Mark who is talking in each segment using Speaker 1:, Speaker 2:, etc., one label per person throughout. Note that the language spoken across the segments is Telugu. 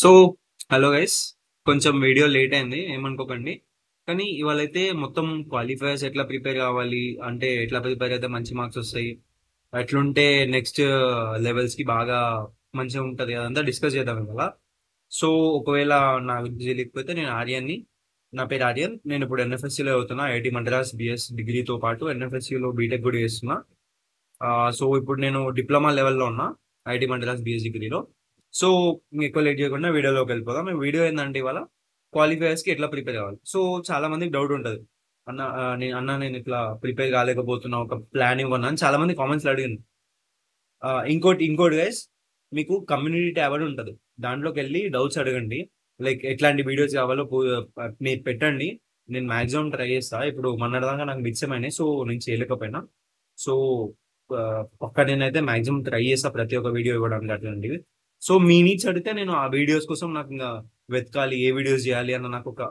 Speaker 1: సో హలో గైస్, కొంచెం వీడియో లేట్ అయింది, ఏమనుకోకండి. కానీ ఇవాళైతే మొత్తం క్వాలిఫైయర్స్ ఎట్లా ప్రిపేర్ కావాలి, అంటే ఎట్లా ప్రిపేర్ అయితే మంచి మార్క్స్ వస్తాయి, ఎట్లుంటే నెక్స్ట్ లెవెల్స్ కి బాగా మంచిగా ఉంటది, అదంతా డిస్కస్ చేద్దాం ఇవాళ. సో ఒకవేళ నా గురించి తెలియకపోతే, నేను ఆర్యన్ని. నా పేరు ఆర్యన్. నేను ఇప్పుడు ఎన్ఎఫ్ఎస్సిలో అవుతున్నా, ఐఐటి మద్రాస్ బిఎస్ డిగ్రీతో పాటు ఎన్ఎఫ్ఎస్సిలో బీటెక్ కూడా చేస్తున్నా. సో ఇప్పుడు నేను డిప్లొమా లెవెల్లో ఉన్నా, ఐఐటి మద్రాస్ బిఎస్ డిగ్రీలో. సో మీకు ఎక్కువ లేట్ చేయకుండా వీడియోలోకి వెళ్ళిపోదాం. ఈ వీడియో ఏంటంటే ఇవాళ క్వాలిఫైయర్స్ కి ఎట్లా ప్రిపేర్ అవ్వాలి. సో చాలా మందికి డౌట్ ఉంటుంది, నేను ఇట్లా ప్రిపేర్ కాలేకపోతున్నా, ఒక ప్లాన్ ఇవ్వను అని చాలా మంది కామెంట్స్ అడిగింది. ఇంకోటి గైస్, మీకు కమ్యూనిటీ ట్యాబ్ అని ఉంటుంది, దాంట్లోకి వెళ్ళి డౌట్స్ అడగండి. లైక్ ఎట్లాంటి వీడియోస్ కావాలో మీరు పెట్టండి. నేను మాక్సిమం ట్రై చేస్తా. ఇప్పుడు మొన్నటిదాకా నాకు మిక్స్ అయినాయి, సో నేను చేయలేకపోయినా. సో పక్క నేనైతే మాక్సిమం ట్రై చేస్తా ప్రతి ఒక్క వీడియో ఇవ్వడానికి అట్లాంటివి. సో మీ నీడ్స్ అడిగితే నేను ఆ వీడియోస్ కోసం నాకు ఇంకా వెతకాలి, ఏ వీడియోస్ చేయాలి అన్న నాకు ఒక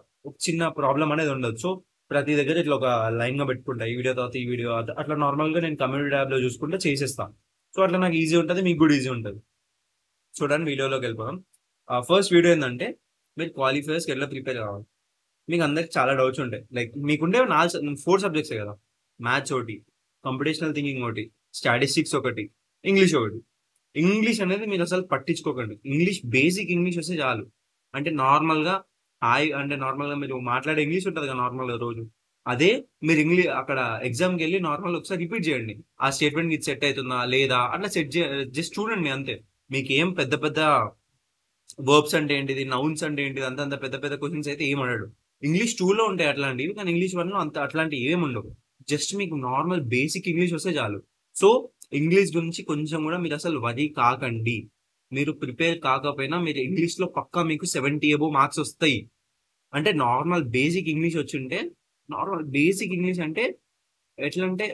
Speaker 1: చిన్న ప్రాబ్లం అనేది ఉండదు. సో ప్రతి దగ్గర ఇట్లా ఒక లైన్ గా పెట్టుకుంటా, ఈ వీడియో తర్వాత ఈ వీడియో, అట్లా నార్మల్ గా నేను కమ్యూనిటీ ట్యాబ్ లో చూసుకుంటే చేసేస్తాను. సో అట్లా నాకు ఈజీ ఉంటుంది, మీకు కూడా ఈజీ ఉంటుంది. చూడండి, వీడియోలోకి వెళ్ళిపోదాం. ఫస్ట్ వీడియో ఏంటంటే, మీరు క్వాలిఫైయర్స్ ఎట్లా ప్రిపేర్ కావాలి. మీకు అందరికి చాలా డౌట్స్ ఉంటాయి. లైక్ మీకుండే 4 సబ్జెక్ట్స్ కదా: మ్యాథ్స్ ఒకటి, కంప్యూటేషనల్ థింకింగ్ ఒకటి, స్టాటిస్టిక్స్ ఒకటి, ఇంగ్లీష్ ఒకటి. ఇంగ్లీష్ అనేది మీరు అసలు పట్టించుకోకండి. ఇంగ్లీష్, బేసిక్ ఇంగ్లీష్ వస్తే చాలు. అంటే నార్మల్గా నార్మల్గా మీరు మాట్లాడే ఇంగ్లీష్ ఉంటుంది కదా నార్మల్గా రోజు, అదే మీరు ఇంగ్లీష్ అక్కడ ఎగ్జామ్కి వెళ్ళి నార్మల్ ఒకసారి రిపీట్ చేయండి. ఆ స్టేట్మెంట్ ఇది సెట్ అవుతుందా లేదా అట్లా జస్ట్ చూడండి అంతే. మీకు ఏం పెద్ద పెద్ద వర్బ్స్ అంటే ఏంటిది, నౌన్స్ అంటే ఏంటిది, అంత అంత పెద్ద పెద్ద క్వశ్చన్స్ అయితే ఏం అడడు. ఇంగ్లీష్ 2లో ఉంటాయి అట్లాంటివి, కానీ ఇంగ్లీష్ 1లో అంత అట్లాంటివి ఏమి ఉండవు. జస్ట్ మీకు నార్మల్ బేసిక్ ఇంగ్లీష్ వస్తే చాలు. సో ఇంగ్లీష్ గురించి కొంచెం కూడా మీరు అసలు వరి కాకండి. మీరు ప్రిపేర్ కాకపోయినా మీరు ఇంగ్లీష్ లో పక్కా మీకు 70 అబోవ్ మార్క్స్ వస్తాయి. అంటే నార్మల్ బేసిక్ ఇంగ్లీష్ వచ్చుంటే, నార్మల్ బేసిక్ ఇంగ్లీష్ అంటే ఎట్లా అంటే,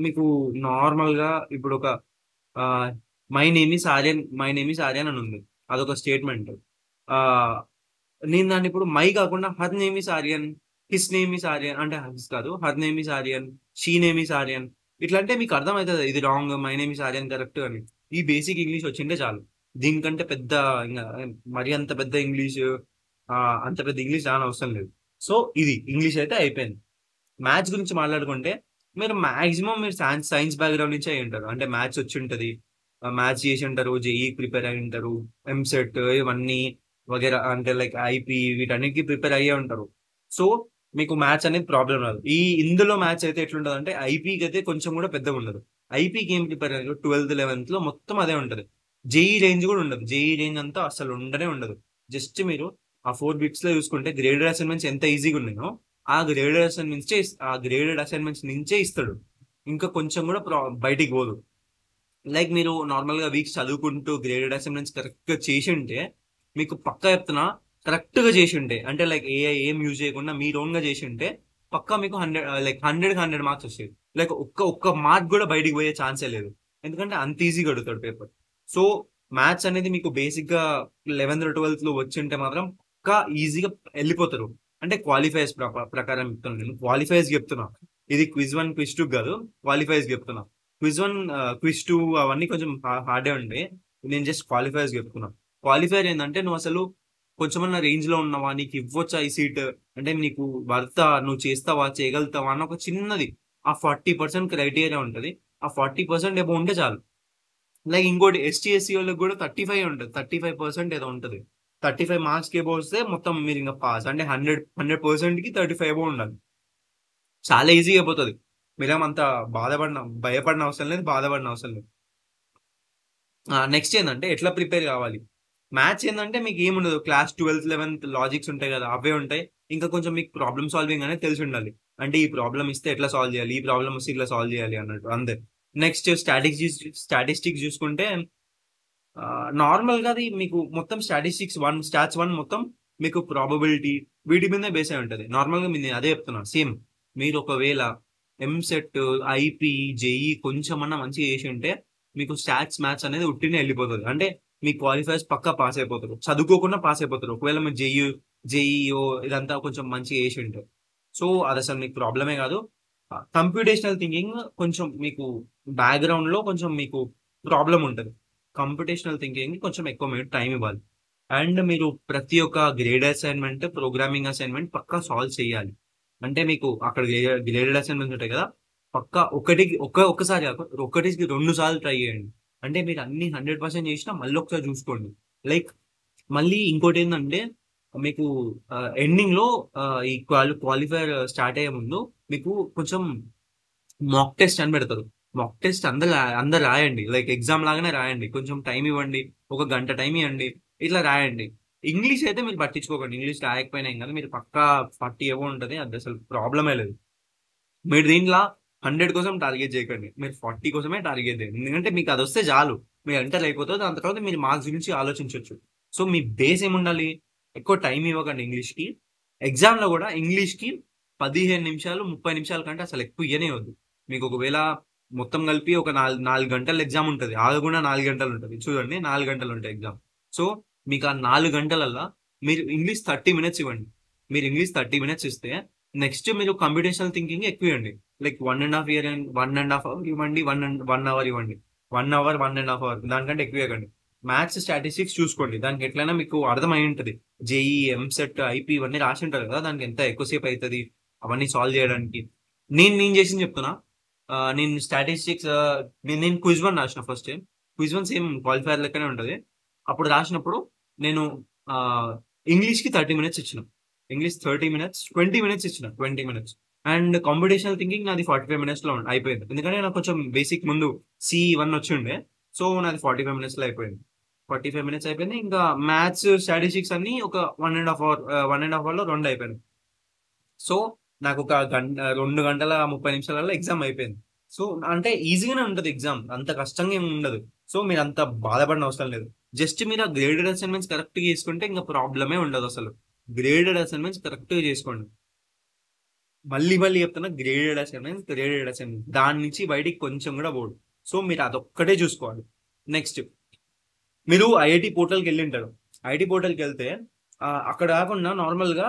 Speaker 1: మీకు నార్మల్ గా ఇప్పుడు ఒక మై నేమ్ ఇస్ ఆర్యన్ అని ఉంది, అదొక స్టేట్మెంట్. ఆ నేను దాన్ని ఇప్పుడు మై కాకుండా her name is Aryan, his name is Aryan అంటే, హిస్ కాదు, her name is Aryan, she name is Aryan, ఇట్లా అంటే మీకు అర్థమవుతుంది ఇది wrong, my name is Aryan correct అని. ఈ బేసిక్ ఇంగ్లీష్ వచ్చింటే చాలు. దీనికంటే పెద్ద ఇంకా మరి అంత పెద్ద ఇంగ్లీష్, ఆ, అంత పెద్ద ఇంగ్లీష్ రాని అవసరం లేదు. సో ఇది ఇంగ్లీష్ అయితే అయిపోయింది. మ్యాథ్స్ గురించి మాట్లాడుకుంటే, మీరు సైన్స్ సైన్స్ బ్యాక్గ్రౌండ్ నుంచే అయి ఉంటారు. అంటే మ్యాథ్స్ వచ్చి ఉంటుంది, మ్యాథ్స్ చేసి ఉంటారు, జేఈ ప్రిపేర్ అయి ఉంటారు, ఎంసెట్ ఇవన్నీ వగేరా, అంటే లైక్ ఐపీ, వీటన్నిటికీ ప్రిపేర్ అయ్యే ఉంటారు. సో మీకు మ్యాథ్స్ అనేది ప్రాబ్లం రాదు. ఇందులో మ్యాథ్స్ అయితే ఎట్లుంటుంది అంటే, ఐపీకి అయితే కొంచెం కూడా పెద్దగా ఉండదు. ఐపీకి ఏం ప్రిపేర్ అయ్యారు 12th 11th లో మొత్తం అదే ఉంటుంది. జేఈ రేంజ్ కూడా ఉండదు, జేఈ రేంజ్ అంతా అసలు ఉండనే ఉండదు. జస్ట్ మీరు ఆ 4 బిట్స్ లో చూసుకుంటే, గ్రేడెడ్ అసైన్మెంట్స్ ఎంత ఈజీగా ఉన్నాయో ఆ గ్రేడెడ్ అసైన్మెంట్స్ నుంచే ఇస్తాడు. ఇంకా కొంచెం కూడా బయటికి పోదు. లైక్ మీరు నార్మల్ గా వీక్స్ చదువుకుంటూ గ్రేడెడ్ అసైన్మెంట్స్ కరెక్ట్ గా చేసి ఉంటే, మీకు పక్కా చెప్తున్నా, కరెక్ట్ గా చేసి ఉంటే, అంటే లైక్ ఏం యూజ్ చేయకుండా మీరు ఓన్ గా చేసి ఉంటే, పక్కా మీకు 100 మార్క్స్ వస్తాయి. లైక్ ఒక్క ఒక్క మార్క్ కూడా బయటికి పోయే ఛాన్సే లేదు. ఎందుకంటే అంత ఈజీగా అడుగుతాడు పేపర్. సో మ్యాథ్స్ అనేది మీకు బేసిక్ గా 11th 12th లో వచ్చి ఉంటే మాత్రం పక్కా ఈజీగా వెళ్ళిపోతారు. అంటే క్వాలిఫైర్స్ ప్రకారం చెప్తున్నాను, నేను క్వాలిఫైర్స్ చెప్తున్నా. ఇది క్విజ్ 1 క్విజ్ 2 కాదు, క్వాలిఫైర్స్ చెప్తున్నా. క్విజ్ 1 క్విజ్ 2 అవన్నీ కొంచెం హార్డే ఉండే. నేను జస్ట్ క్వాలిఫైర్స్ చెప్తున్నా. క్వాలిఫైర్ ఏంటంటే, నువ్వు అసలు కొంచెమన్నా రేంజ్ లో ఉన్నావా, నీకు ఇవ్వచ్చా ఈ సీట్, అంటే నీకు వర్తా, నువ్వు చేస్తావా, చేయగలుగుతావా అన్న ఒక చిన్నది, ఆ 40% క్రైటీరియా ఉంటుంది. ఆ 40% ఏమో ఉంటే చాలు. లైక్ ఇంకోటి ఎస్టీ ఎస్సీ వాళ్ళకి కూడా 35 ఉంటుంది, 35% ఏదో ఉంటుంది. 35 మార్క్స్కి ఏమో వస్తే మొత్తం మీరు ఇంకా పాస్. అంటే 100% కి 35 ఏమో ఉండాలి. చాలా ఈజీ అయిపోతుంది. మీరేమంత భయపడిన అవసరం లేదు, బాధపడిన అవసరం లేదు. నెక్స్ట్ ఏంటంటే, ఎట్లా ప్రిపేర్ కావాలి. మ్యాథ్స్ ఏంటంటే మీకు ఏముండదు, క్లాస్ 12th 11th లాజిక్స్ ఉంటాయి కదా, అవే ఉంటాయి. ఇంకా కొంచెం మీకు ప్రాబ్లమ్ సాల్వింగ్ అనేది తెలిసి ఉండాలి. అంటే ఈ ప్రాబ్లమ్ ఇస్తే ఎట్లా సాల్వ్ చేయాలి, ఈ ప్రాబ్లమ్ వస్తే ఇట్లా సాల్వ్ చేయాలి అన్నట్టు అంతే. నెక్స్ట్ స్టాటిస్టిక్స్ చూసుకుంటే, నార్మల్ గా అది మీకు మొత్తం స్టాట్స్ 1 మొత్తం మీకు ప్రాబబిలిటీ వీటి మీదే బేస్ అయి ఉంటుంది. నార్మల్ గా నేను అదే చెప్తున్నా, సేమ్. మీరు ఒకవేళ ఎంసెట్, ఐపీ, జేఈ కొంచెమన్నా మంచిగా చేసి ఉంటే, మీకు స్టాట్స్ మ్యాథ్స్ అనేది ఉట్టినే వెళ్ళిపోతుంది. అంటే మీ క్వాలిఫైర్స్ పక్కా పాస్ అయిపోతారు, చదువుకోకుండా పాస్ అయిపోతారు, ఒకవేళ మీరు జేఈఓ ఇదంతా కొంచెం మంచిగా చేసి ఉంటే. సో అది అసలు మీకు ప్రాబ్లమే కాదు. కంప్యూటేషనల్ థింకింగ్ కొంచెం మీకు బ్యాక్గ్రౌండ్ లో కొంచెం మీకు ప్రాబ్లం ఉంటుంది. కంప్యూటేషనల్ థింకింగ్ కొంచెం ఎక్కువ మీరు టైం ఇవ్వాలి. అండ్ మీరు ప్రతి ఒక్క గ్రేడ్ అసైన్మెంట్, ప్రోగ్రామింగ్ అసైన్మెంట్ పక్కా సాల్వ్ చేయాలి. అంటే మీకు అక్కడ గ్రేడెడ్ అసైన్మెంట్స్ ఉంటాయి కదా, పక్కా ఒకసారి ఒకటికి 2 సార్లు ట్రై చేయండి. అంటే మీరు అన్ని 100% చేసినా మళ్ళీ ఒకసారి చూసుకోండి. లైక్ మళ్ళీ ఇంకోటి ఏంటంటే మీకు ఎండింగ్ లో ఈ క్వాలిఫైర్ స్టార్ట్ అయ్యే ముందు మీకు కొంచెం మాక్ టెస్ట్ అని పెడతారు. మాక్ టెస్ట్ అందరు రాయండి, లైక్ ఎగ్జామ్ లాగానే రాయండి. కొంచెం టైం ఇవ్వండి, ఒక గంట టైం ఇవ్వండి, ఇట్లా రాయండి. ఇంగ్లీష్ అయితే మీరు పట్టించుకోకండి, ఇంగ్లీష్ రాయకపోయినా ఏం కాదు, మీరు పక్కా 40 ఏవో ఉంటుంది, అది అసలు ప్రాబ్లమే లేదు. మీరు దీంట్లో 100 కోసం టార్గెట్ చేయకండి, మీరు 40 కోసమే టార్గెట్ చేయండి. ఎందుకంటే మీకు అది వస్తే చాలు, మీరు ఎంటర్ అయిపోతుంది. దాని తర్వాత మీరు మార్క్స్ గురించి ఆలోచించవచ్చు. సో మీ బేస్ ఏముండాలి, ఎక్కువ టైం ఇవ్వకండి ఇంగ్లీష్కి. ఎగ్జామ్లో కూడా ఇంగ్లీష్కి 15 నిమిషాలు 30 నిమిషాల కంటే అసలు ఎక్కువ ఇయ్యనే వద్దు. మీకు ఒకవేళ మొత్తం కలిపి ఒక 4 గంటల ఎగ్జామ్ ఉంటుంది, అది కూడా 4 గంటలు ఉంటుంది. చూడండి, 4 గంటలు ఉంటాయి ఎగ్జామ్. సో మీకు ఆ 4 గంటలల్లో మీరు ఇంగ్లీష్ 30 మినిట్స్ ఇవ్వండి. మీరు ఇంగ్లీష్ 30 మినిట్స్ ఇస్తే నెక్స్ట్ మీరు కంప్యూటేషనల్ థింకింగ్ ఎక్కువ ఇవ్వండి. లైక్ 1.5 ఇయర్ అండ్ 1.5 అవర్ ఇవ్వండి, 1 అవర్ ఇవ్వండి, 1 అవర్ 1.5 అవర్, దానికంటే ఎక్కువ ఇవ్వకండి. మ్యాథ్స్ స్టాటిస్టిక్స్ చూసుకోండి, దానికి ఎట్లయినా మీకు అర్థమై ఉంటుంది. జేఈ, ఎంసెట్, ఐపీ ఇవన్నీ రాసి ఉంటారు కదా, దానికి ఎంత ఎక్కువసేపు అవుతుంది అవన్నీ సాల్వ్ చేయడానికి. నేను చేసింది చెప్తున్నా. నేను స్టాటిస్టిక్స్, నేను క్విజ్ 1 రాసిన first time. Quiz 1 same qualifier లెక్కనే ఉంటుంది. అప్పుడు రాసినప్పుడు నేను ఇంగ్లీష్కి 30 మినిట్స్ ఇచ్చిన, ఇంగ్లీష్ 30 మినిట్స్, 20 మినిట్స్ ఇచ్చిన, 20 మినిట్స్. అండ్ కాంపిటేషనల్ థింకింగ్ నాది 45 మినిట్స్లో అయిపోయింది. ఎందుకంటే నాకు కొంచెం బేసిక్ ముందు C1 వచ్చి ఉండే. సో నాది 45 మినిట్స్లో అయిపోయింది. 45 మినిట్స్ అయిపోయింది. ఇంకా మ్యాథ్స్, స్టాటిస్టిక్స్ అన్ని ఒక 1.5 అవర్, 1.5 అవర్లో 2 అయిపోయింది. సో నాకు ఒక 2 గంటల 30 నిమిషాలలో ఎగ్జామ్ అయిపోయింది. సో అంటే ఈజీగానే ఉంటుంది ఎగ్జామ్, అంత కష్టంగా ఏమి ఉండదు. సో మీరు అంత బాధపడిన అవసరం లేదు. జస్ట్ మీరు ఆ గ్రేడెడ్ అసైన్మెంట్స్ కరెక్ట్గా చేసుకుంటే ఇంకా ప్రాబ్లమే ఉండదు అసలు. గ్రేడెడ్ అసైన్మెంట్స్ కరెక్ట్గా చేసుకోండి. మళ్ళీ మళ్ళీ చెప్తున్నా, గ్రేడెడ్ అసైన్మెంట్స్ దాని నుంచి బయటికి కొంచెం కూడా పోడు. సో మీరు అదొక్కటే చూసుకోవాలి. నెక్స్ట్, మీరు ఐఐటి పోర్టల్కి వెళ్ళి ఉంటారు. ఐఐటి పోర్టల్కి వెళ్తే అక్కడ కాకుండా నార్మల్గా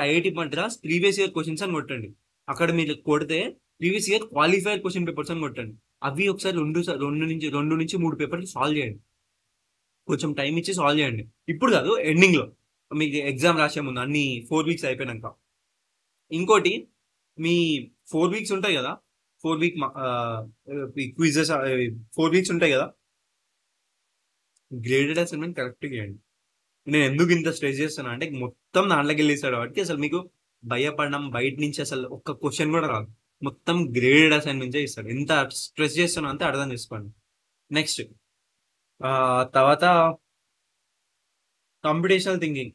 Speaker 1: IIT Madras previous year questions అని కొట్టండి. అక్కడ మీరు కొడితే previous year qualifier question papers అని కొట్టండి. అవి ఒకసారి 2 నుంచి 3 పేపర్లు సాల్వ్ చేయండి. కొంచెం టైం ఇచ్చి సాల్వ్ చేయండి. ఇప్పుడు కాదు, ఎండింగ్లో మీకు ఎగ్జామ్ రాసే ముందు, అన్ని 4 వీక్స్ అయిపోయినాక. ఇంకోటి, మీ 4 వీక్స్ ఉంటాయి కదా, 4 వీక్ క్విజెస్, 4 వీక్స్ ఉంటాయి కదా, గ్రేడెడ్ అసైన్మెంట్ కరెక్ట్ చేయండి. నేను ఎందుకు ఇంత స్ట్రెస్ చేస్తున్నా అంటే మొత్తం దాంట్లోకి వెళ్ళేస్తాడు కాబట్టి అసలు మీకు భయపడడం, బయట నుంచి అసలు ఒక్క క్వశ్చన్ కూడా రాదు. మొత్తం గ్రేడెడ్ అసైన్మెంట్సే ఇస్తాడు. ఎంత స్ట్రెస్ చేస్తున్నా అంతే అర్థం చేసుకోండి. నెక్స్ట్, తర్వాత కంప్యూటేషనల్ థింకింగ్.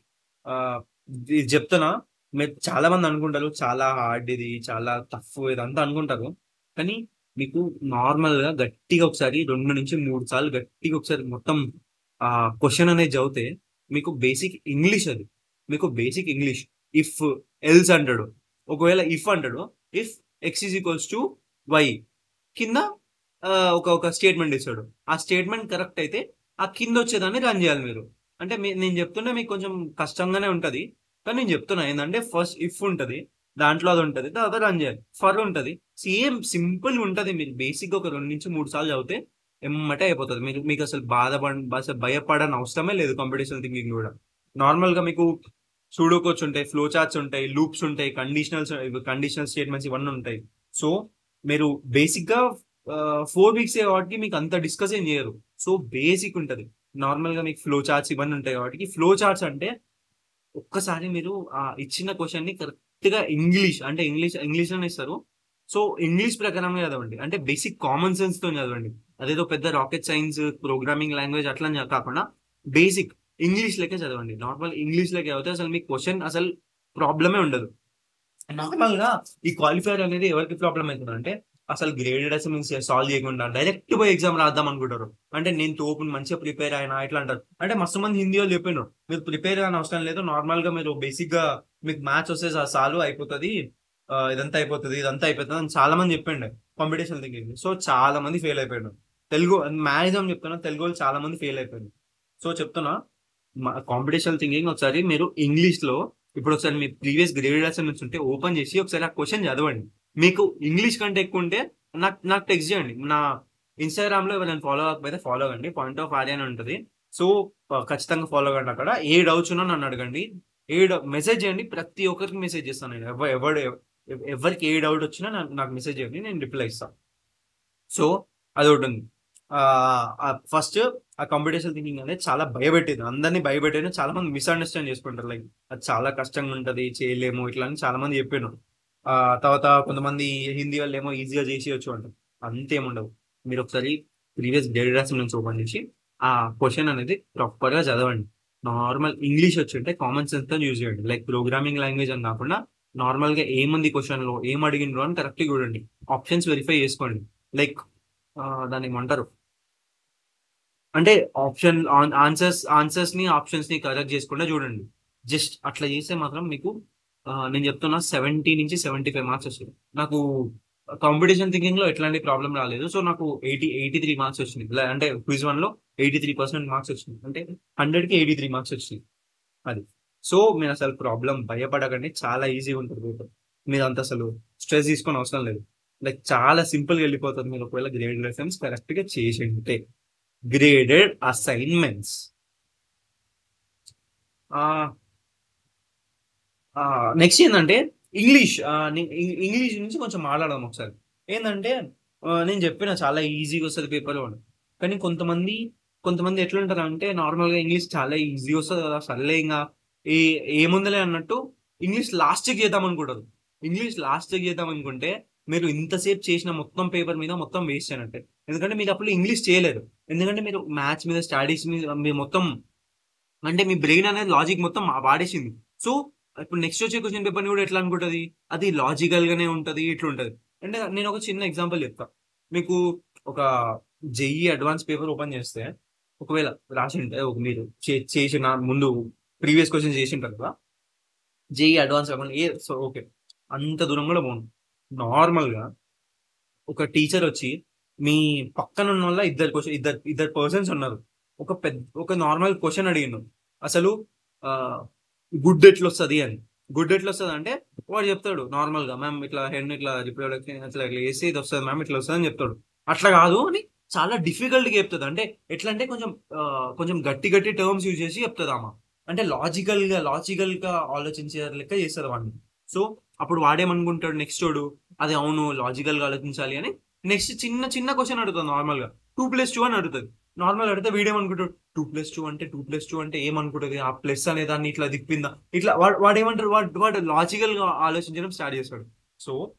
Speaker 1: ఇది చెప్తున్నా, మీరు చాలా మంది అనుకుంటారు చాలా హార్డ్, ఇది చాలా టఫ్, ఇదంతా అనుకుంటారు. కానీ మీకు నార్మల్గా గట్టిగా ఒకసారి 2 నుంచి 3 సార్లు గట్టిగా ఒకసారి మొత్తం ఆ క్వశ్చన్ అనేది చదివితే మీకు బేసిక్ ఇంగ్లీష్ అది. మీకు బేసిక్ ఇంగ్లీష్. ఇఫ్, ఎల్స్ అంటాడు. ఒకవేళ ఇఫ్ అంటాడు, ఇఫ్ x=y, కింద ఒక ఒక స్టేట్మెంట్ ఇస్తాడు. ఆ స్టేట్మెంట్ కరెక్ట్ అయితే ఆ కింద వచ్చేదాన్ని రన్ చేయాలి మీరు. అంటే నేను చెప్తున్నా మీకు కొంచెం కష్టంగానే ఉంటుంది, కానీ నేను చెప్తున్నా ఏంటంటే ఫస్ట్ ఇఫ్ ఉంటుంది, దాంట్లో అది ఉంటుంది, తర్వాత రన్ చేయాలి. ఫర్ ఉంటుంది, సేమ్ సింపుల్ ఉంటుంది. మీరు బేసిక్గా ఒక 2 నుంచి 3 సార్లు చదివితే ఎమ్మటే అయిపోతుంది. మీకు అసలు అసలు భయపడని అవసరమే లేదు. కాంపిటీషన్ థింకింగ్ కూడా నార్మల్గా మీకు సూడో కోడ్స్ ఉంటాయి, ఫ్లో చార్ట్స్ ఉంటాయి, లూప్స్ ఉంటాయి, కండిషనల్ స్టేట్మెంట్స్ ఇవన్నీ ఉంటాయి. సో మీరు బేసిక్గా 4 వీక్స్ కాబట్టి మీకు అంత డిస్కస్ ఏం చేయరు. సో బేసిక్ ఉంటుంది. నార్మల్గా మీకు ఫ్లో చార్ట్స్ ఇవన్నీ ఉంటాయి కాబట్టి, ఫ్లో చార్ట్స్ అంటే ఒక్కసారి మీరు ఆ ఇచ్చిన క్వశ్చన్ ని కరెక్ట్ గా ఇంగ్లీష్లోనే ఇస్తారు. సో ఇంగ్లీష్ ప్రకారంగా చదవండి. అంటే బేసిక్ కామన్ సెన్స్ తో చదవండి. అదేదో పెద్ద రాకెట్ సైన్స్, ప్రోగ్రామింగ్ లాంగ్వేజ్ అట్లా కాకుండా బేసిక్ ఇంగ్లీష్ లెక్క చదవండి. నార్మల్ ఇంగ్లీష్ లెక్క చదివితే అసలు మీకు క్వశ్చన్ అసలు ప్రాబ్లమే ఉండదు. నార్మల్ గా ఈ క్వాలిఫైర్ అనేది ఎవరికి ప్రాబ్లం అవుతుంది అంటే, అసలు గ్రేడెడ్ అసైన్మెంట్స్ సాల్వ్ చేయకుండా డైరెక్ట్ పోయి ఎగ్జామ్ రాద్దాం అనుకుంటారు. అంటే నేను తోపు మంచిగా ప్రిపేర్ అయినా ఇట్లా అంటారు. అంటే మస్తు మంది హిందీ వాళ్ళు చెప్పినారు, మీరు ప్రిపేర్ అయిన అవసరం లేదు, నార్మల్ గా మీరు బేసిక్ గా మీకు మ్యాథ్స్ వస్తే సాల్వ్ అయిపోతుంది, ఇదంతా అయిపోతుంది అని చాలా మంది చెప్పిండే కాంపిటీషన్ థింకింగ్. సో చాలా మంది ఫెయిల్ అయిపోయాడు. తెలుగు మ్యాక్సిమం చెప్తున్నా, తెలుగు వాళ్ళు చాలా మంది ఫెయిల్ అయిపోయారు. సో చెప్తున్నా, కాంపిటీషన్ థింకింగ్ ఒకసారి మీరు ఇంగ్లీష్ లో, ఇప్పుడు ఒకసారి మీ ప్రీవియస్ గ్రేడెడ్ అసైన్మెంట్స్ ఉంటే ఓపెన్ చేసి ఒకసారి ఆ క్వశ్చన్ చదవండి. మీకు ఇంగ్లీష్ కంటే ఎక్కువ ఉంటే నాకు టెక్స్ట్ చేయండి. నా ఇన్స్టాగ్రామ్ లో ఎవరైనా ఫాలో అవ్వకపోతే ఫాలో అవ్వండి, పాయింట్ ఆఫ్ ఆర్యా అని ఉంటుంది. సో ఖచ్చితంగా ఫాలో కండి. అక్కడ ఏ డౌట్స్ ఉన్నా నన్ను అడగండి. మెసేజ్ చేయండి. ప్రతి ఒక్కరికి మెసేజ్ చేస్తాను నేను. ఎవరికి ఏ డౌట్ వచ్చినా నాకు మెసేజ్ చేయండి, నేను రిప్లై ఇస్తాను. సో అదొకటి ఉంది. ఫస్ట్ ఆ కంప్యూటేషన్ థింకింగ్ అనేది చాలా భయపెట్టేది, అందరినీ భయపెట్టేది. చాలా మంది మిస్అండర్స్టాండ్ చేసుకుంటారు, లైక్ అది చాలా కష్టంగా ఉంటది, చేయలేము ఇట్లా అని చాలా మంది చెప్పాను. తర్వాత కొంతమంది హిందీ వాళ్ళు ఏమో ఈజీగా చేసేయచ్చు అంటారు. అంతేముండవు. మీరు ఒకసారి ప్రీవియస్ గైడ్ రాసిన నుంచి ఓపెన్ చేసి ఆ క్వశ్చన్ అనేది ప్రాపర్ గా చదవండి. నార్మల్ ఇంగ్లీష్ వచ్చి ఉంటే కామన్ సెన్స్ తో యూజ్ చేయండి, లైక్ ప్రోగ్రామింగ్ లాంగ్వేజ్ అని కాకుండా నార్మల్ గా ఏముంది క్వశ్చన్ లో, ఏం అడిగినరు అని కరెక్ట్ చూడండి. ఆప్షన్స్ వెరిఫై చేసుకోండి. లైక్ దాన్ని ఏమంటారు అంటే, ఆన్సర్స్ ని ఆప్షన్స్ ని కరెక్ట్ చేసుకుంటే చూడండి. జస్ట్ అట్లా చేస్తే మాత్రం మీకు నేను చెప్తున్నా 70 నుంచి 75 మార్క్స్ వస్తాయి. నాకు కాంపిటీషన్ థింకింగ్ లో ఎట్లాంటి ప్రాబ్లం రాలేదు. సో నాకు 83 మార్క్స్ వచ్చినాయి. అంటే క్విజ్ 1 లో 83% మార్క్స్ వచ్చినాయి. అంటే 100కి 83 మార్క్స్ వచ్చినాయి. అది. సో మీరు అసలు ప్రాబ్లం భయపడకండి, చాలా ఈజీగా ఉంటుంది పేపర్. మీరు అంత అసలు స్ట్రెస్ తీసుకొని అవసరం లేదు. లైక్ చాలా సింపుల్ గా వెళ్ళిపోతుంది, మీరు ఒకవేళ గ్రేడ్ రెఫరెన్స్ కరెక్ట్ గా చేసి ఉంటే. Graded assignments. నెక్స్ట్ ఏంటంటే ఇంగ్లీష్. ఇంగ్లీష్ నుంచి కొంచెం మాట్లాడదాం ఒకసారి. ఏంటంటే నేను చెప్పిన చాలా ఈజీగా వస్తుంది పేపర్ అని. కానీ కొంతమంది ఎట్లుంటారు అంటే, నార్మల్గా ఇంగ్లీష్ చాలా ఈజీ వస్తుంది కదా, సర్లే ఇంకా ఏ ఏముందలే అన్నట్టు ఇంగ్లీష్ లాస్ట్కి చేద్దాం అనుకుంటారు. ఇంగ్లీష్ లాస్ట్కి చేద్దాం అనుకుంటే మీరు ఇంతసేపు చేసిన మొత్తం పేపర్ మీద మొత్తం వేస్ట్ అయినట్టే. ఎందుకంటే మీరు అప్పుడు ఇంగ్లీష్ చేయలేరు. ఎందుకంటే మీరు మ్యాథ్స్ మీద, స్టడీస్ మీద మీరు మొత్తం, అంటే మీ బ్రెయిన్ అనేది లాజిక్ మొత్తం వాడేసింది. సో ఇప్పుడు నెక్స్ట్ వచ్చే క్వశ్చన్ పేపర్ కూడా ఎట్లా అనుకుంటది, అది లాజికల్ గానే ఉంటది, ఇట్లా ఉంటది. అంటే నేను ఒక చిన్న ఎగ్జాంపుల్ చెప్తా మీకు. ఒక జేఈ అడ్వాన్స్ పేపర్ ఓపెన్ చేస్తే, ఒకవేళ రాసి ఉంటే మీరు చేసిన ముందు ప్రీవియస్ క్వశ్చన్ చేసి ఉంటారు కదా, జేఈ అడ్వాన్స్ కాకుండా సో ఓకే, అంత దూరం కూడా పోను. నార్మల్ గా ఒక టీచర్ వచ్చి మీ పక్కన ఉన్న వాళ్ళ ఇద్దరు పర్సన్స్ ఉన్నారు. ఒక నార్మల్ క్వశ్చన్ అడిగిండు, అసలు గుడ్ ఎట్లా వస్తుంది అని. గుడ్ ఎట్లా వస్తుంది అంటే వాడు చెప్తాడు నార్మల్ గా, మ్యామ్ ఇట్లా హెడ్ ఇట్లా రిప్రొడక్షన్ ఇట్లా ఇట్లా వేసి ఇది వస్తుంది మ్యామ్, ఇట్లా వస్తుంది అని చెప్తాడు. అట్లా కాదు అని చాలా డిఫికల్ట్ గా చెప్తుంది. అంటే ఎట్లా అంటే కొంచెం గట్టి గట్టి టర్మ్స్ యూజ్ చేసి చెప్తుంది ఆమె. అంటే లాజికల్ గా ఆలోచించే లెక్క చేస్తారు వాడిని. సో అప్పుడు వాడేమనుకుంటాడు నెక్స్ట్ వాడు, అది అవును లాజికల్ గా ఆలోచించాలి అని నెక్స్ట్ చిన్న చిన్న క్వశ్చన్ అడుగుతుంది. నార్మల్ గా 2+2 అని అడుగుతుంది. నార్మల్ అడిగితే వీడేమనుకుంటాడు, 2+2 అంటే ఏమనుకుంటుంది, ఆ ప్లస్ అనే దాన్ని ఇట్లా తిప్పిందా, ఇట్లా వాడు ఏమంటారు, వాడు లాజికల్ గా ఆలోచించడం స్టార్ట్ చేస్తాడు. సో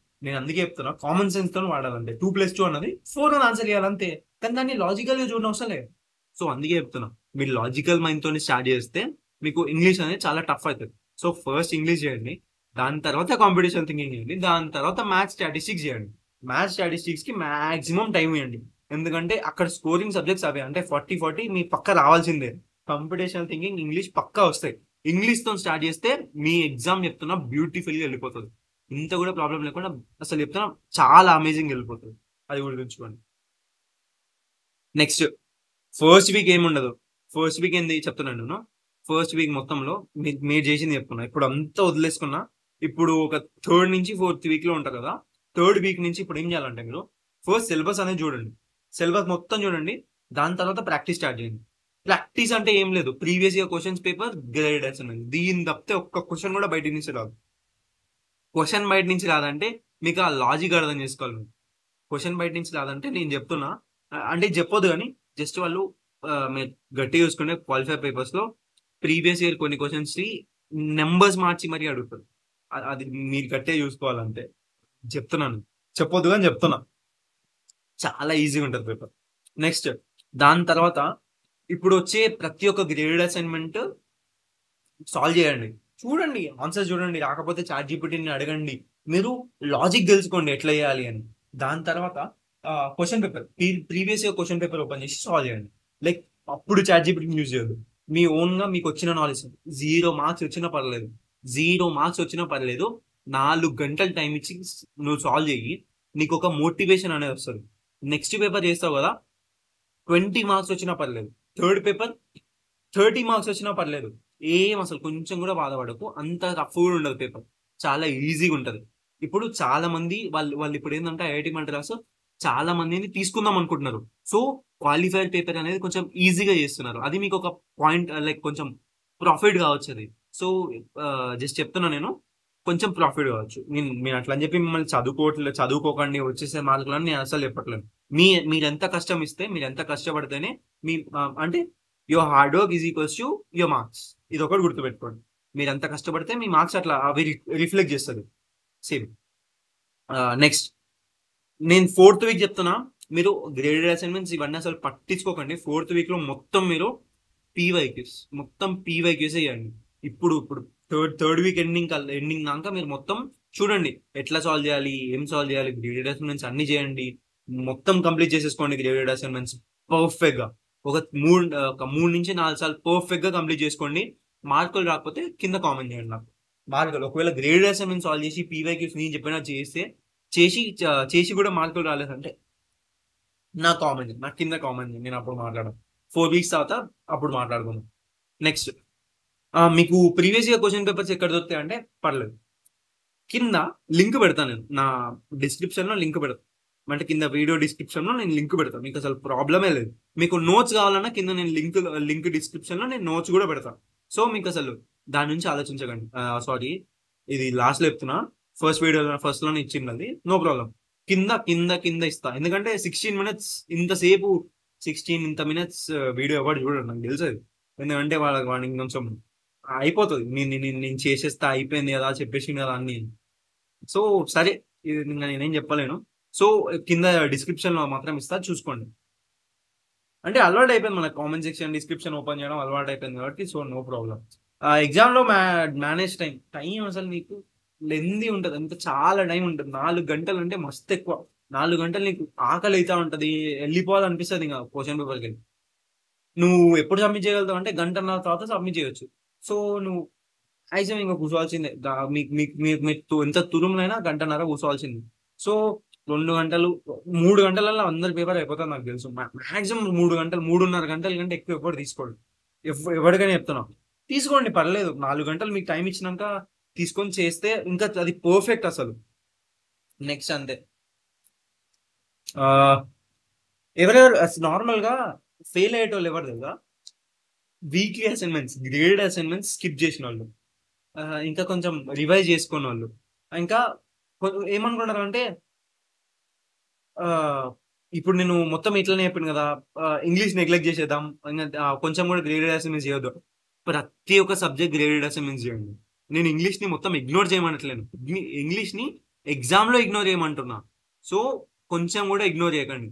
Speaker 1: నేను అందుకే చెప్తున్నా, కామన్ సెన్స్ తో వాడాలంటే 2+2 అన్నది 4 అని ఆన్సర్ చేయాలంతే. కానీ దాన్ని లాజికల్ గా చూడడం అవసరం లేదు. సో అందుకే చెప్తున్నా, మీరు లాజికల్ మైండ్ తోని స్టార్ట్ చేస్తే మీకు ఇంగ్లీష్ అనేది చాలా టఫ్ అవుతుంది. సో ఫస్ట్ ఇంగ్లీష్ చేయండి, దాని తర్వాత కాంపిటీషన్ థింకింగ్ చేయండి, దాని తర్వాత మ్యాథ్స్ స్టాటిస్టిక్స్ చేయండి. మ్యాథ్స్ స్టాటిస్టిక్స్ కి మాక్సిమం టైం ఇవ్వండి. ఎందుకంటే అక్కడ స్కోరింగ్ సబ్జెక్ట్స్ అవే, అంటే 40 మీ పక్క రావాల్సిందే. కంప్యూటేషనల్ థింకింగ్, ఇంగ్లీష్ పక్కా వస్తాయి. ఇంగ్లీష్ తో స్టార్ట్ చేస్తే మీ ఎగ్జామ్ చెప్తున్నా బ్యూటిఫుల్ గా వెళ్ళిపోతుంది. ఇంత కూడా ప్రాబ్లం లేకుండా అసలు చెప్తున్నా చాలా అమేజింగ్ వెళ్ళిపోతుంది. అది గుర్తుంచుకోండి. నెక్స్ట్ ఫస్ట్ వీక్ ఏముండదు. ఫస్ట్ వీక్ ఏంది చెప్తున్నాను నేను. ఫస్ట్ వీక్ మొత్తంలో మీరు చేసింది చెప్తున్నా. ఇప్పుడు అంతా వదిలేసుకున్నా. ఇప్పుడు ఒక థర్డ్ నుంచి ఫోర్త్ వీక్ లో ఉంటారు కదా, థర్డ్ వీక్ నుంచి ఇప్పుడు ఏం చేయాలంటే మీరు ఫస్ట్ సిలబస్ అనేది చూడండి. సిలబస్ మొత్తం చూడండి, దాని తర్వాత ప్రాక్టీస్ స్టార్ట్ చేయండి. ప్రాక్టీస్ అంటే ఏం లేదు, previous year questions paper grade assignment, దీని తప్పితే ఒక్క క్వశ్చన్ కూడా బయట నుంచి రాదు. క్వశ్చన్ బయట నుంచి రాదంటే మీకు ఆ లాజిక్ అర్థం చేసుకోవాలి. క్వశ్చన్ బయట నుంచి రాదంటే నేను చెప్తున్నా, అంటే చెప్పొద్దు కానీ జస్ట్ వాళ్ళు మీరు గట్టిగా చూసుకుంటే క్వాలిఫై పేపర్స్ లో ప్రీవియస్ ఇయర్ కొన్ని క్వశ్చన్స్ ని నెంబర్స్ మార్చి మరీ అడుగుతారు. అది మీరు గట్టిగా చూసుకోవాలంటే చెప్తున్నాను, చెప్పొద్దు కానీ చెప్తున్నా, చాలా ఈజీగా ఉంటుంది పేపర్. నెక్స్ట్ దాని తర్వాత ఇప్పుడు వచ్చే ప్రతి ఒక్క గ్రేడ్ అసైన్మెంట్ సాల్వ్ చేయండి. చూడండి, ఆన్సర్ చూడండి, రాకపోతే చాట్ జీపీటీని అడగండి. మీరు లాజిక్ తెలుసుకోండి ఎట్లా చేయాలి అని. దాని తర్వాత question paper, previous year question paper open చేసి సాల్వ్ చేయండి. లైక్ అప్పుడు చాట్ జీపీటీని యూజ్ చేయదు. మీ ఓన్ గా మీకు వచ్చిన నాలెడ్జ్ 0 మార్క్స్ వచ్చినా పర్లేదు, 0 మార్క్స్ వచ్చినా పర్లేదు, 4 గంటలు టైం ఇచ్చి నువ్వు సాల్వ్ చేయి, నీకు ఒక మోటివేషన్ అనేది వస్తుంది. నెక్స్ట్ పేపర్ చేస్తావు కదా, 20 మార్క్స్ వచ్చినా పర్లేదు, థర్డ్ పేపర్ 30 మార్క్స్ వచ్చినా పర్లేదు, ఏం అసలు కొంచెం కూడా బాధపడకు. అంత రఫ్ కూడా ఉండదు పేపర్, చాలా ఈజీగా ఉంటది. ఇప్పుడు చాలా మంది వాళ్ళు ఇప్పుడు ఏంటంటే ఐఐటి మద్రాసు చాలా మందిని తీసుకుందాం అనుకుంటున్నారు. సో క్వాలిఫైడ్ పేపర్ అనేది కొంచెం ఈజీగా చేస్తున్నారు. అది మీకు ఒక పాయింట్ లైక్ కొంచెం ప్రాఫిట్ కావచ్చు అది. సో జస్ట్ చెప్తున్నా నేను, కొంచెం ప్రాఫిట్ కావచ్చు. నేను అట్లా అని చెప్పి మిమ్మల్ని చదువుకోకండి వచ్చేసే మార్కులని నేను అసలు చెప్పట్లేదు. మీరెంత కష్టం ఇస్తే, మీరెంత కష్టపడితేనే మీ అంటే your hard work is equals to your marks. ఇది ఒకటి గుర్తుపెట్టుకోండి. మీరెంత కష్టపడితే మీ మార్క్స్ అట్లా అవి రిఫ్లెక్ట్ చేస్తుంది. సేమ్. నెక్స్ట్ నేను ఫోర్త్ వీక్ చెప్తున్నా, మీరు గ్రేడెడ్ అసైన్మెంట్స్ ఇవన్నీ అసలు పట్టించుకోకండి. ఫోర్త్ వీక్ లో మొత్తం మీరు పీవైక్యూస్ చేయండి. ఇప్పుడు థర్డ్ వీక్ ఎండింగ్ దాకా మీరు మొత్తం చూడండి ఎట్లా సాల్వ్ చేయాలి, ఏం సాల్వ్ చేయాలి, గ్రేడెడ్ అసైన్మెంట్స్ అన్ని చేయండి. మొత్తం కంప్లీట్ చేసేసుకోండి గ్రేడెడ్ అసైన్మెంట్స్ పర్ఫెక్ట్ గా. ఒక 3 నుంచి 4 సార్లు పర్ఫెక్ట్ గా కంప్లీట్ చేసుకోండి. మార్కులు రాకపోతే కింద కామెంట్ చేయండి నాకు. మార్కులు ఒకవేళ గ్రేడెడ్ అసైన్మెంట్ సాల్వ్ చేసి పీవైక్యూస్ నేను చెప్పినా చేసి కూడా మార్కులు రాలేదంటే నాకు కింద కామెంట్ చేయండి. నేను అప్పుడు మాట్లాడను. 4 వీక్స్ తర్వాత అప్పుడు మాట్లాడుకుందాం. నెక్స్ట్, మీకు ప్రీవియస్ ఇయర్ క్వశ్చన్ పేపర్స్ ఎక్కడ దొరుకుతాయి అంటే పర్లేదు, కింద లింక్ పెడతాను. నేను నా డిస్క్రిప్షన్ లో లింక్ పెడతాను. అంటే కింద వీడియో డిస్క్రిప్షన్ లో నేను లింక్ పెడతాను. మీకు అసలు ప్రాబ్లమే లేదు. మీకు నోట్స్ కావాలన్నా కింద నేను లింక్ డిస్క్రిప్షన్ లో నేను నోట్స్ కూడా పెడతాను. సో మీకు అసలు దాని నుంచి ఆలోచించకండి. సారీ, ఇది లాస్ట్ లో చెప్తున్నా. ఫస్ట్ లోనే ఇచ్చింది, నో ప్రాబ్లం. కింద కింద కింద ఇస్తా. ఎందుకంటే 16 minutes ఇంతసేపు 16 మినిట్స్ వీడియో ఎవరు చూడరు, నాకు తెలుసు అది. ఎందుకంటే వాడికి కొంచెం అయిపోతుంది. నేను చేసేస్తా, అయిపోయింది కదా, చెప్పేసి కదా అన్ని. సో సరే, ఇది ఇంకా నేనేం చెప్పలేను. సో కింద డిస్క్రిప్షన్ లో మాత్రం ఇస్తా, చూసుకోండి. అంటే అలవాటు అయిపోయింది మనకు, కామెంట్ సెక్షన్ డిస్క్రిప్షన్ ఓపెన్ చేయడం అలవాటు అయిపోయింది కాబట్టి సో నో ప్రాబ్లం. ఎగ్జామ్ లో మేనేజ్ టైం అసలు నీకు లెంది ఉంటుంది. అంత చాలా టైం ఉంటుంది. 4 గంటలు అంటే మస్తు ఎక్కువ. 4 గంటలు నీకు ఆకలి అవుతా ఉంటది, వెళ్ళిపోవాలనిపిస్తుంది ఇంకా క్వశ్చన్ పేపర్కి వెళ్ళి. నువ్వు ఎప్పుడు సబ్మిట్ చేయగలుగుతావు అంటే గంటన్నర తర్వాత సబ్మిట్ చేయొచ్చు. సో నువ్వు మ్యాక్సిమం ఇంకా కూర్చోవాల్సిందే. మీకు ఎంత తురుములైనా గంటన్నర కూర్చోవాల్సింది. సో 2 గంటలు 3 గంటలలో అందరి పేపర్ అయిపోతుంది నాకు తెలుసు. మాక్సిమం 3 గంటలు, 3:30 గంటల కంటే ఎక్కువ ఎవరు తీసుకోండి. ఎవరికైనా చెప్తున్నా, తీసుకోండి పర్లేదు. 4 గంటలు మీకు టైం ఇచ్చినాక తీసుకొని చేస్తే ఇంకా అది పర్ఫెక్ట్ అసలు. నెక్స్ట్ అంతే. ఆ, ఎవరెవరు నార్మల్ గా ఫెయిల్ అయ్యేటోళ్ళు ఎవరు తెలుసా? Weekly assignments, grade assignments skip చేసిన వాళ్ళు, ఇంకా కొంచెం రివైజ్ చేసుకున్న వాళ్ళు, ఇంకా ఏమనుకుంటారు అంటే ఆ, ఇప్పుడు నేను మొత్తం ఇట్లనే చెప్పాను కదా, ఇంగ్లీష్ నెగ్లెక్ట్ చేసేద్దాం, కొంచెం కూడా గ్రేడెడ్ అసైన్మెంట్స్ చేయొద్దు. ప్రతి ఒక్క సబ్జెక్ట్ గ్రేడెడ్ అసైన్మెంట్స్ చేయండి. నేను ఇంగ్లీష్ ని మొత్తం ఇగ్నోర్ చేయమనట్లేను. ఇంగ్లీష్ ని ఎగ్జామ్ లో ఇగ్నోర్ చేయమంటున్నా. సో కొంచెం కూడా ఇగ్నోర్ చేయకండి.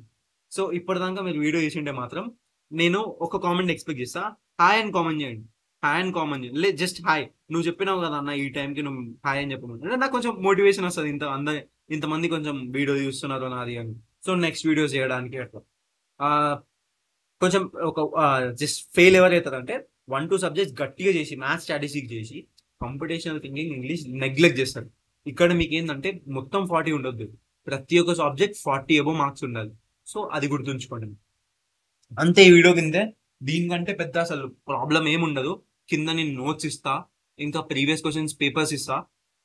Speaker 1: సో ఇప్పటిదాకా మీరు వీడియో చేసింటే మాత్రం నేను ఒక కామెంట్ ఎక్స్పెక్ట్ చేస్తా. హాయ్ అని కామెంట్ చేయండి. హాయ్ అని కామెంట్ చేయండి. లేదు, జస్ట్ హాయ్. నువ్వు చెప్పినావు కదా అన్న ఈ టైంకి నువ్వు హాయ్ అని చెప్పమని, అంటే నాకు కొంచెం మోటివేషన్ వస్తుంది. ఇంతమంది కొంచెం వీడియో చూస్తున్నారు నాది అని. సో నెక్స్ట్ వీడియోస్ చేయడానికి అట్లా. ఆ, కొంచెం ఒక జస్ట్ ఫెయిల్ ఎవరైతారంటే 1-2 సబ్జెక్ట్స్ గట్టిగా చేసి, మ్యాథ్స్ స్టాటిస్టిక్స్ చేసి, కంపిటేషనల్ థింకింగ్ ఇంగ్లీష్ నెగ్లెక్ట్ చేస్తారు. ఇక్కడ మీకు ఏంటంటే మొత్తం 40 ఉండొద్దు. ప్రతి ఒక్క సబ్జెక్ట్ 40 అబోవ్ మార్క్స్ ఉండాలి. సో అది గుర్తుంచుకోండి. అంతే ఈ వీడియో కిందే. దీనికంటే పెద్ద అసలు ప్రాబ్లం ఏముండదు. కింద నేను నోట్స్ ఇస్తా, ఇంకా ప్రీవియస్ క్వశ్చన్స్ పేపర్స్ ఇస్తా.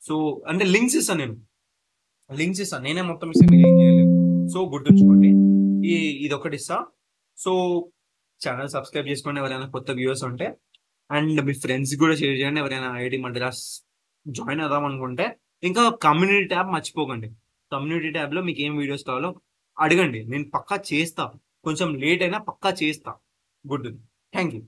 Speaker 1: సో అంటే లింక్స్ ఇస్తా, నేనే మొత్తం ఇస్తే మీరు ఏం చేయలేదు. సో గుర్తుంచుకోండి. ఈ ఇది ఒకటి ఇస్తా. సో ఛానల్ సబ్స్క్రైబ్ చేసుకోండి ఎవరైనా కొత్త వ్యూవర్స్ ఉంటే, అండ్ మీ ఫ్రెండ్స్ కూడా షేర్ చేయండి ఎవరైనా ఐఐటి మద్రాస్ జాయిన్ అవుదాం అనుకుంటే. ఇంకా కమ్యూనిటీ ట్యాబ్ మర్చిపోకండి. కమ్యూనిటీ ట్యాబ్ లో మీకు ఏం వీడియోస్ కావాలో అడగండి, నేను పక్కా చేస్తా. కొంచెం లేట్ అయినా పక్కా చేస్తా. గుడ్. Thank you.